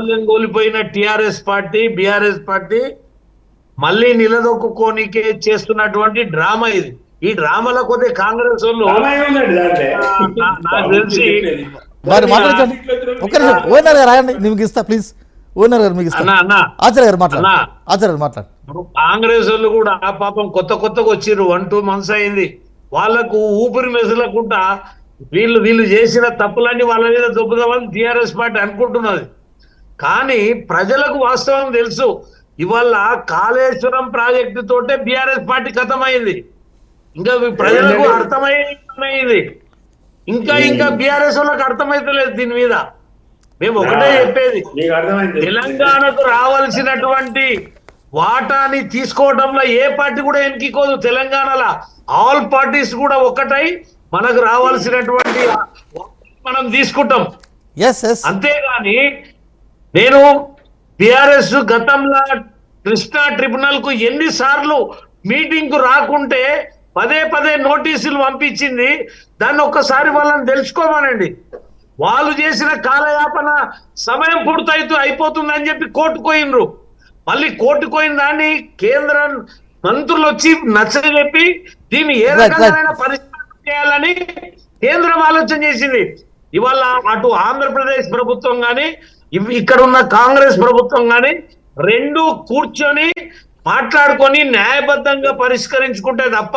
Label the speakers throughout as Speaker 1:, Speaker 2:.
Speaker 1: అర్ధాంగం కోల్పోయిన TRS party BRS party మళ్ళీ నిలదొక్కుకోనికే చేస్తున్నటువంటి డ్రామా ఇది. ఈ డ్రామాల కొద్ది కాంగ్రెస్ వాళ్ళు నాకు తెలిసి
Speaker 2: ఓనర్ గారు రాయండి, మీకు ఇస్తా ప్లీజ్. ఓనర్ గారు మీకు ఇస్తా. ఆచార్య గారు మాట్లాడు. ఆచార్య గారు మాట్లాడు.
Speaker 1: కాంగ్రెస్ వాళ్ళు కూడా పాపం కొత్తగా వచ్చిర్రు, 1-2 months అయింది. వాళ్ళకు ఊపిరి మెసలకుండా వీళ్ళు చేసిన తప్పులన్నీ వాళ్ళ మీద దొబ్బుదామని టిఆర్ఎస్ పార్టీ అనుకుంటున్నది. కానీ ప్రజలకు వాస్తవం తెలుసు. ఇవాళ కాళేశ్వరం ప్రాజెక్టు తోటే బిఆర్ఎస్ పార్టీ ఖతమైంది. ఇంకా ప్రజలకు అర్థమైంది. ఇంకా బిఆర్ఎస్ వాళ్ళకి అర్థమైతలేదు దీని మీద. మేము ఒకటే చెప్పేది, తెలంగాణకు రావాల్సినటువంటి వాటాని తీసుకోవడంలో ఏ పార్టీ కూడా వెనక్కికోదు. తెలంగాణలో ఆల్ పార్టీస్ కూడా ఒక్కటై మనకు రావాల్సినటువంటి మనం తీసుకుంటాం. అంతేగాని నేను బిఆర్ఎస్ గతంలో కృష్ణా ట్రిబ్యునల్ కు ఎన్నిసార్లు మీటింగ్ కు రాకుంటే పదే నోటీసులు పంపించింది. దాన్ని ఒక్కసారి వాళ్ళని తెలుసుకోమనండి. వాళ్ళు చేసిన కాలయాపన సమయం అయిపోతుందని చెప్పి కోర్టుకు పోయినరు. మళ్ళీ కోర్టుకు పోయిన దాన్ని కేంద్ర మంత్రులు వచ్చి నచ్చజెప్పి దీన్ని ఏ రకమైన పరిష్కారం చేయాలని కేంద్రం ఆలోచన చేసింది. ఇవాళ అటు ఆంధ్రప్రదేశ్ ప్రభుత్వం కానీ ఇక్కడ ఉన్న కాంగ్రెస్ ప్రభుత్వం కానీ రెండు కూర్చొని మాట్లాడుకొని న్యాయబద్ధంగా పరిష్కరించుకుంటే తప్ప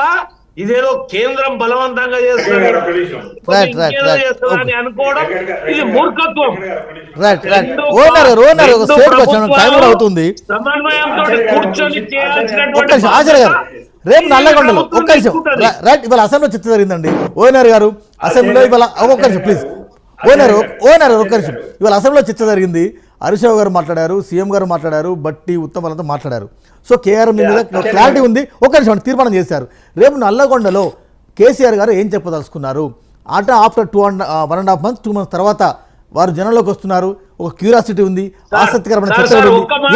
Speaker 1: ఇదేదో కేంద్రం బలవంతంగా చేస్తుందని అనుకోవడం ఇది మూర్ఖత్వం. సమన్వయంతో కూర్చొని చేయాల్సినటువంటి
Speaker 2: రేపు నల్లగొండలో ఒక్క నిమిషం రైట్. ఇవాళ అసెంబ్లీలో చర్చ జరిగిందండి. ఓనర్ గారు అసెంబ్లీలో ఇవాళ ఒక్క నిమిషం ప్లీజ్. ఓనర్ ఒక్క నిమిషం. ఇవాళ అసెంబ్లీలో చర్చ జరిగింది. హరీష్ రావు గారు మాట్లాడారు, సీఎం గారు మాట్లాడారు, బట్టి ఉత్తమ్ వాళ్ళంతా మాట్లాడారు. సో కేఆర్ఎం మీద క్లారిటీ ఉంది. ఒక నిమిషం తీర్మానం చేశారు. రేపు నల్లగొండలో కేసీఆర్ గారు ఏం చెప్పదలుచుకున్నారు? ఆఫ్టర్ 1.5 months 2 months తర్వాత వారు జనంలోకి వస్తున్నారు. ఒక క్యూరియాసిటీ ఉంది, ఆసక్తికరమైన చర్చ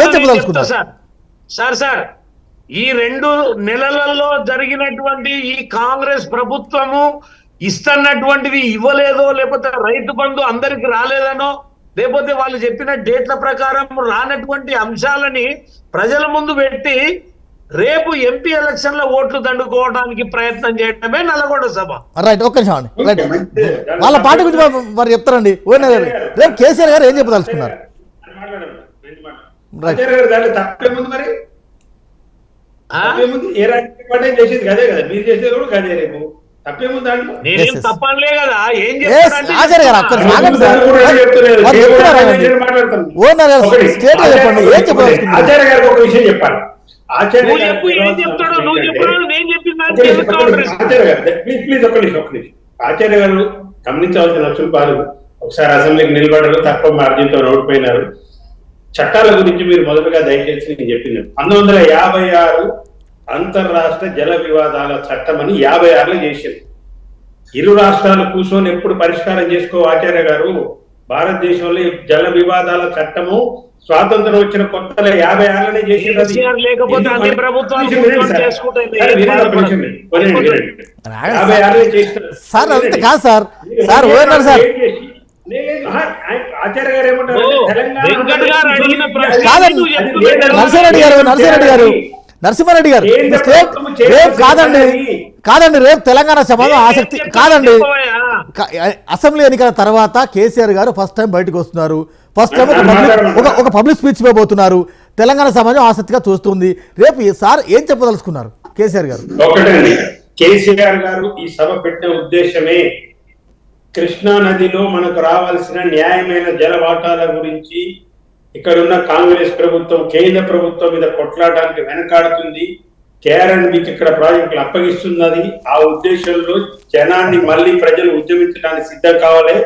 Speaker 2: ఏం చెప్పదలుచుకున్నారు?
Speaker 1: సార్ ఈ 2 నెలలలో జరిగినటువంటి ఈ కాంగ్రెస్ ప్రభుత్వము ఇస్తున్నటువంటివి ఇవ్వలేదో, లేకపోతే రైతు బంధు అందరికి రాలేదనో, లేకపోతే వాళ్ళు చెప్పిన డేట్ల ప్రకారం రానటువంటి అంశాలని ప్రజల ముందు పెట్టి రేపు ఎంపీ ఎలక్షన్ లో ఓట్లు దండుకోవడానికి ప్రయత్నం చేయడమే నల్లగొండ సభ.
Speaker 2: రైట్, ఒక్క నిమిషం అండి. రైట్, వాళ్ళ పార్టీ గురించి వారు చెప్తారండి. రేపు కేసీఆర్ గారు ఏం చెప్పదలుచుకున్నారు?
Speaker 1: తప్పనిలే కదా. ఏం
Speaker 3: చెప్పాలి ఆచార్య గారు గమనించవలసిన లక్షలు పాలు. ఒకసారి అసెంబ్లీకి నిలబడ్డారు, తక్కువ మార్జిన్తో ఓడిపోయినారు. చట్టాల గురించి మీరు మొదటగా దయచేసి నేను చెప్పింది 1956 అంతర్రాష్ట్ర జల వివాదాల చట్టం అని 56లో చేసింది. ఇరు రాష్ట్రాలు కూర్చొని ఎప్పుడు పరిష్కారం చేసుకో ఆచార్య గారు. భారతదేశంలో జల వివాదాల చట్టము స్వాతంత్రం వచ్చిన కొత్తలో 56లోనే చేసింది.
Speaker 2: సార్ అంత కాదు సార్. సార్
Speaker 3: ఆచార్య గారు ఏమంటారు?
Speaker 2: నరసింహారెడ్డి గారు రేపు కాదండి రేపు తెలంగాణ సమాజం ఆసక్తి కాదండి. అసెంబ్లీ ఎన్నికల తర్వాత కేసీఆర్ గారు ఫస్ట్ టైం బయటకు వస్తున్నారు. ఫస్ట్ టైం ఒక పబ్లిక్ స్పీచ్ ఇవ్వబోతున్నారు. తెలంగాణ సమాజం ఆసక్తిగా చూస్తుంది. రేపు సార్ ఏం చెప్పదలుచుకున్నారు కేసీఆర్ గారు?
Speaker 3: ఒకటండి, కేసీఆర్ గారు ఈ సభ పెట్టిన ఉద్దేశమే కృష్ణా నదిలో మనకు రావాల్సిన న్యాయమైన జల వాటాల గురించి ఇక్కడున్న కాంగ్రెస్ ప్రభుత్వం కేంద్ర ప్రభుత్వం మీద కొట్లాడడానికి వెనకాడుతుంది. కేఆర్ఎండ్బికి ఇక్కడ ప్రాజెక్టులు అప్పగిస్తున్నది. ఆ ఉద్దేశంలో జనాన్ని మళ్ళీ ప్రజలు ఉద్యమించడానికి సిద్ధం కావాలి.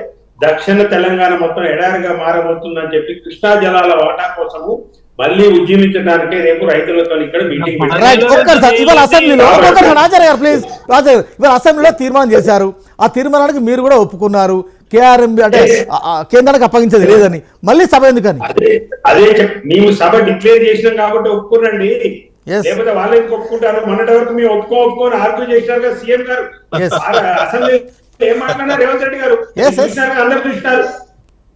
Speaker 3: దక్షిణ తెలంగాణ మొత్తం ఎడారిగా మారబోతుందని చెప్పి కృష్ణా జలాల వాటా కోసము మళ్ళీ ఉద్యమించడానికే రేపు రైతులతో ఇక్కడ మీటింగ్
Speaker 2: అసెంబ్లీలో తీర్మానం చేశారు. ఆ తీర్మానానికి మీరు కూడా ఒప్పుకున్నారు. కేఆర్ఎంబి అంటే కేంద్రానికి అప్పగించేది లేదని మళ్ళీ సభ ఎందుకని?
Speaker 3: అదే మేము సభ డిక్లేర్ చేసినాం కాబట్టి ఒప్పుకురండి. లేకపోతే వాళ్ళు ఎందుకు ఒప్పుకుంటారు? మొన్నటి వరకు మేము ఒప్పుకోని ఆర్గ్యూ చేసినారు కదా సీఎం గారు. అసెంబ్లీ ఏం మాట్లాడారు రేవంత్ రెడ్డి గారు? అందరు చూసినారు.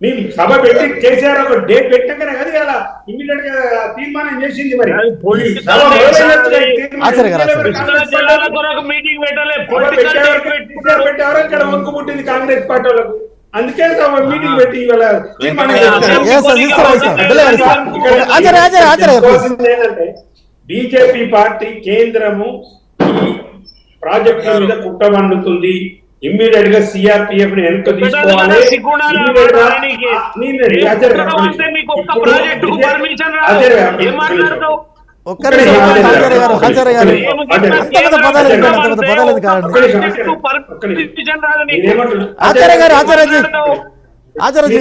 Speaker 3: మేము సభ పెట్టి కేసీఆర్ ఒక డేట్ పెట్టకనే కదా ఇలా ఇమ్మీడియట్ గా తీర్మానం చేసింది. మరి
Speaker 1: అది political
Speaker 3: సభ మొదలైనట్టుగా
Speaker 1: decision.
Speaker 3: తీర్మానం
Speaker 2: ఆచార్య గారు,
Speaker 3: చేస్తే
Speaker 2: ఆచార్య.
Speaker 3: కాంగ్రెస్
Speaker 1: కృష్ణా జలాల కొరకు మీటింగ్ పెట్టలే,
Speaker 3: సభ
Speaker 1: పొలిటికల్
Speaker 3: పెట్టేవారు ఇక్కడ వంకు పుట్టింది కాంగ్రెస్ పార్టీ వాళ్ళకు. అందుకే సభ మీటింగ్ పెట్టి ఇవాళ తీర్మానం
Speaker 2: Yes, sir, ఇస్తారా. బిల్లయ్య గారు ఇస్తారా. ఆచార్య గారు.
Speaker 3: బీజేపీ పార్టీ కేంద్రము ఈ ప్రాజెక్టుల మీద కుట్ర వండుతుంది. ఇమ్మీడియట్ గా సిఆర్పిఎఫ్ ని వెనుక తీసుకోవాలి.
Speaker 2: ఒక్క నిమిషం ఆచార్య గారు, ఆచార్య గారు పదాలు కాదండి. ఆచార్య గారు, ఆచార్యజీ, ఆచార్యజీ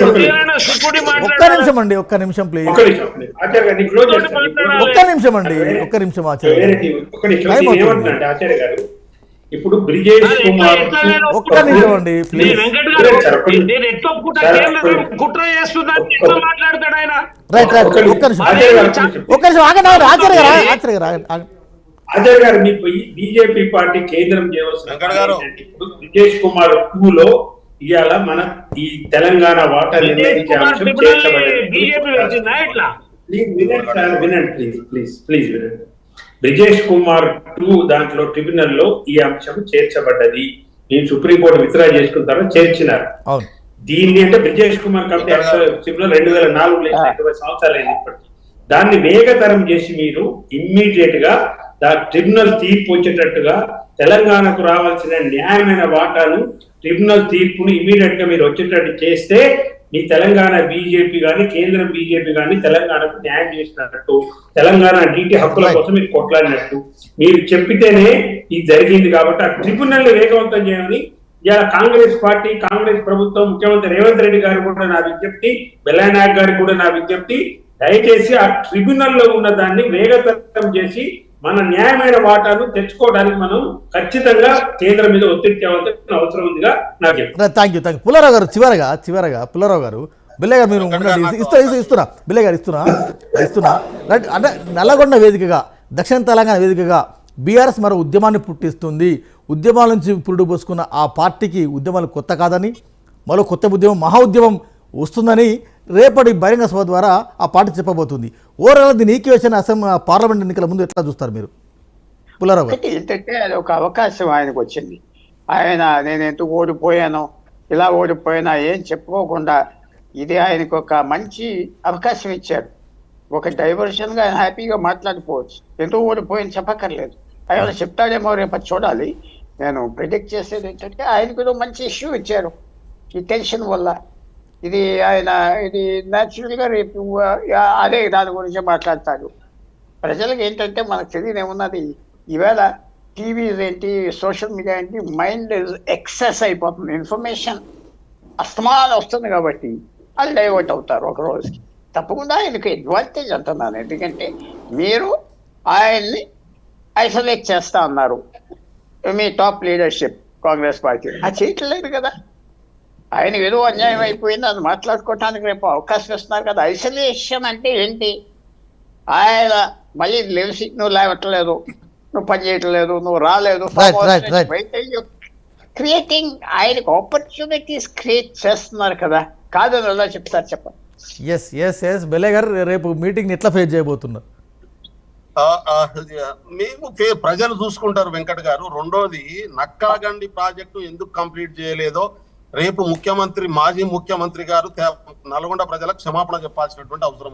Speaker 2: ఒక్క నిమిషం అండి, ఒక్క నిమిషం ప్లీజ్. ఒక్క నిమిషం అండి, ఒక్క నిమిషం ఆచార్య
Speaker 3: ఆచార్య గారు. ఇప్పుడు బ్రిజేష్ కుమార్
Speaker 2: ఒక్క నిమిషం అండి ప్లీజ్. రైట్ రైట్ ఒక్క నిమిషం, ఒక్క నిమిషం ఆగండి. ఆచార్య గారు, ఆచార్య గారు ఆగండి.
Speaker 3: అజయ్ గారు, మీకు బీజేపీ పార్టీ కేంద్రం చేయవలసిన ఇప్పుడు బ్రిజేష్ కుమార్ 2 లో ఇవాళ మన ఈ తెలంగాణ వాటర్ నిర్ణయించే అంశం చేర్చబడింది. వినండి ప్లీజ్ వినండి. బ్రిజేష్ కుమార్ 2 దాంట్లో ట్రిబ్యునల్ లో ఈ అంశం చేర్చబడ్డది. నేను సుప్రీంకోర్టు విత్డ్రా చేసుకున్న తర్వాత చేర్చినారు. దీన్ని అంటే బ్రిజేష్ కుమార్ కమిటీ 2004 20 సంవత్సరాలు అయింది ఇప్పటికీ. దాన్ని వేగతరం చేసి మీరు ఇమ్మీడియట్ గా ట్రిబ్యునల్ తీర్పు వచ్చేటట్టుగా తెలంగాణకు రావాల్సిన న్యాయమైన వాటాను ట్రిబ్యునల్ తీర్పును ఇమ్మీడియట్ గా మీరు వచ్చేటట్టు చేస్తే మీ తెలంగాణ బీజేపీ గాని కేంద్ర బీజేపీ గాని తెలంగాణకు న్యాయం చేసినట్టు, తెలంగాణ డీటీ హక్కుల కోసం మీరు కొట్లాడినట్టు. మీరు చెప్పితేనే ఇది జరిగింది కాబట్టి ఆ ట్రిబ్యునల్ ని వేగవంతం చేయమని ఇలా కాంగ్రెస్ పార్టీ, కాంగ్రెస్ ప్రభుత్వం, ముఖ్యమంత్రి రేవంత్ రెడ్డి గారు కూడా నా విజ్ఞప్తి, బెల్లయ్య నాయక్ గారికి కూడా నా విజ్ఞప్తి, దయచేసి ఆ ట్రిబ్యునల్ లో ఉన్న దాన్ని వేగతరం చేసి మన న్యాయమైన వాటాను తెచ్చుకోవడానికి మనం ఖచ్చితంగా కేంద్రం మీద ఒత్తిడి తేవాల్సిన అవసరం ఉందిగా నాకు.
Speaker 2: Thank you. పుల్లారావు గారు, చివరగా పుల్లారావు గారు, బిల్లయ్య గారు మీరు ఇస్తున్నా బిల్లయ్య గారు ఇస్తున్నా రైట్. అంటే నల్లగొండ వేదికగా, దక్షిణ తెలంగాణ వేదికగా బీఆర్ఎస్ మరో ఉద్యమాన్ని పుట్టిస్తుంది. ఉద్యమాల నుంచి పురుడు పోసుకున్న ఆ పార్టీకి ఉద్యమాలు కొత్త కాదని, మరో కొత్త ఉద్యమం, మహా ఉద్యమం వస్తుందని రేపటి బహిరంగ సభ ద్వారా ఆ పార్టీ చెప్పబోతుంది. ఓవరాల్ దీని ఈక్వేషన్ పార్లమెంట్ ఎన్నికల ముందు ఎట్లా చూస్తారు మీరు పుల్లారావు గారు?
Speaker 4: ఏంటంటే అది ఒక అవకాశం ఆయనకు వచ్చింది. ఆయన నేను ఎందుకు ఓడిపోయాను, ఇలా ఓడిపోయినా ఏం చెప్పుకోకుండా ఇది ఆయనకు ఒక మంచి అవకాశం ఇచ్చారు. ఒక డైవర్షన్గా ఆయన హ్యాపీగా మాట్లాడిపోవచ్చు. ఎందుకు ఓడిపోయిన చెప్పక్కర్లేదు. ఆయన చెప్తాడేమో రేపు చూడాలి. నేను ప్రిడిక్ట్ చేసేది ఏంటంటే ఆయనకు మంచి ఇష్యూ ఇచ్చారు ఈ టెన్షన్ వల్ల. ఇది న్యాచురల్గా రేపు అదే దాని గురించి మాట్లాడతాడు. ప్రజలకు ఏంటంటే మనకు తెలియదు ఏమున్నది, ఈవేళ టీవీస్ ఏంటి, సోషల్ మీడియా ఏంటి, మైండ్ ఎక్సెస్ అయిపోతుంది. ఇన్ఫర్మేషన్ అస్తమానం వస్తుంది కాబట్టి వాళ్ళు డైవర్ట్ అవుతారు ఒక రోజుకి. తప్పకుండా ఆయనకు అడ్వాంటేజ్ అంటున్నాను. ఎందుకంటే మీరు ఆయన్ని ఐసోలేట్ చేస్తా అన్నారు మీ టాప్ లీడర్షిప్ కాంగ్రెస్ పార్టీ. అది చేయట్లేదు కదా. ఆయన ఏదో అన్యాయం అయిపోయింది అది మాట్లాడుకోవటానికి రేపు అవకాశం ఇస్తున్నారు కదా. ఐసోలేషన్ అంటే ఏంటి? ఆయన మళ్ళీ తెలిసి నువ్వు లేవట్లేదు, నువ్వు పని చేయట్లేదు, నువ్వు రాలేదు, క్రియేటింగ్ ఆయనకు ఆపర్చునిటీస్ క్రియేట్ చేస్తున్నారు కదా. కాదని ఎలా చెప్తారు చెప్పండి.
Speaker 2: ఎస్ బెల్లయ్య గారు, రేపు మీటింగ్ ఎట్లా ఫేస్ చేయబోతున్నారు?
Speaker 5: మేము ప్రజలు చూసుకుంటారు వెంకట్ గారు. రెండోది, నక్కాగండి ప్రాజెక్టు ఎందుకు కంప్లీట్ చేయలేదో రేపు మాజీ ముఖ్యమంత్రి గారు నల్గొండ ప్రజలకు క్షమాపణ చెప్పాల్సినటువంటి అవసరం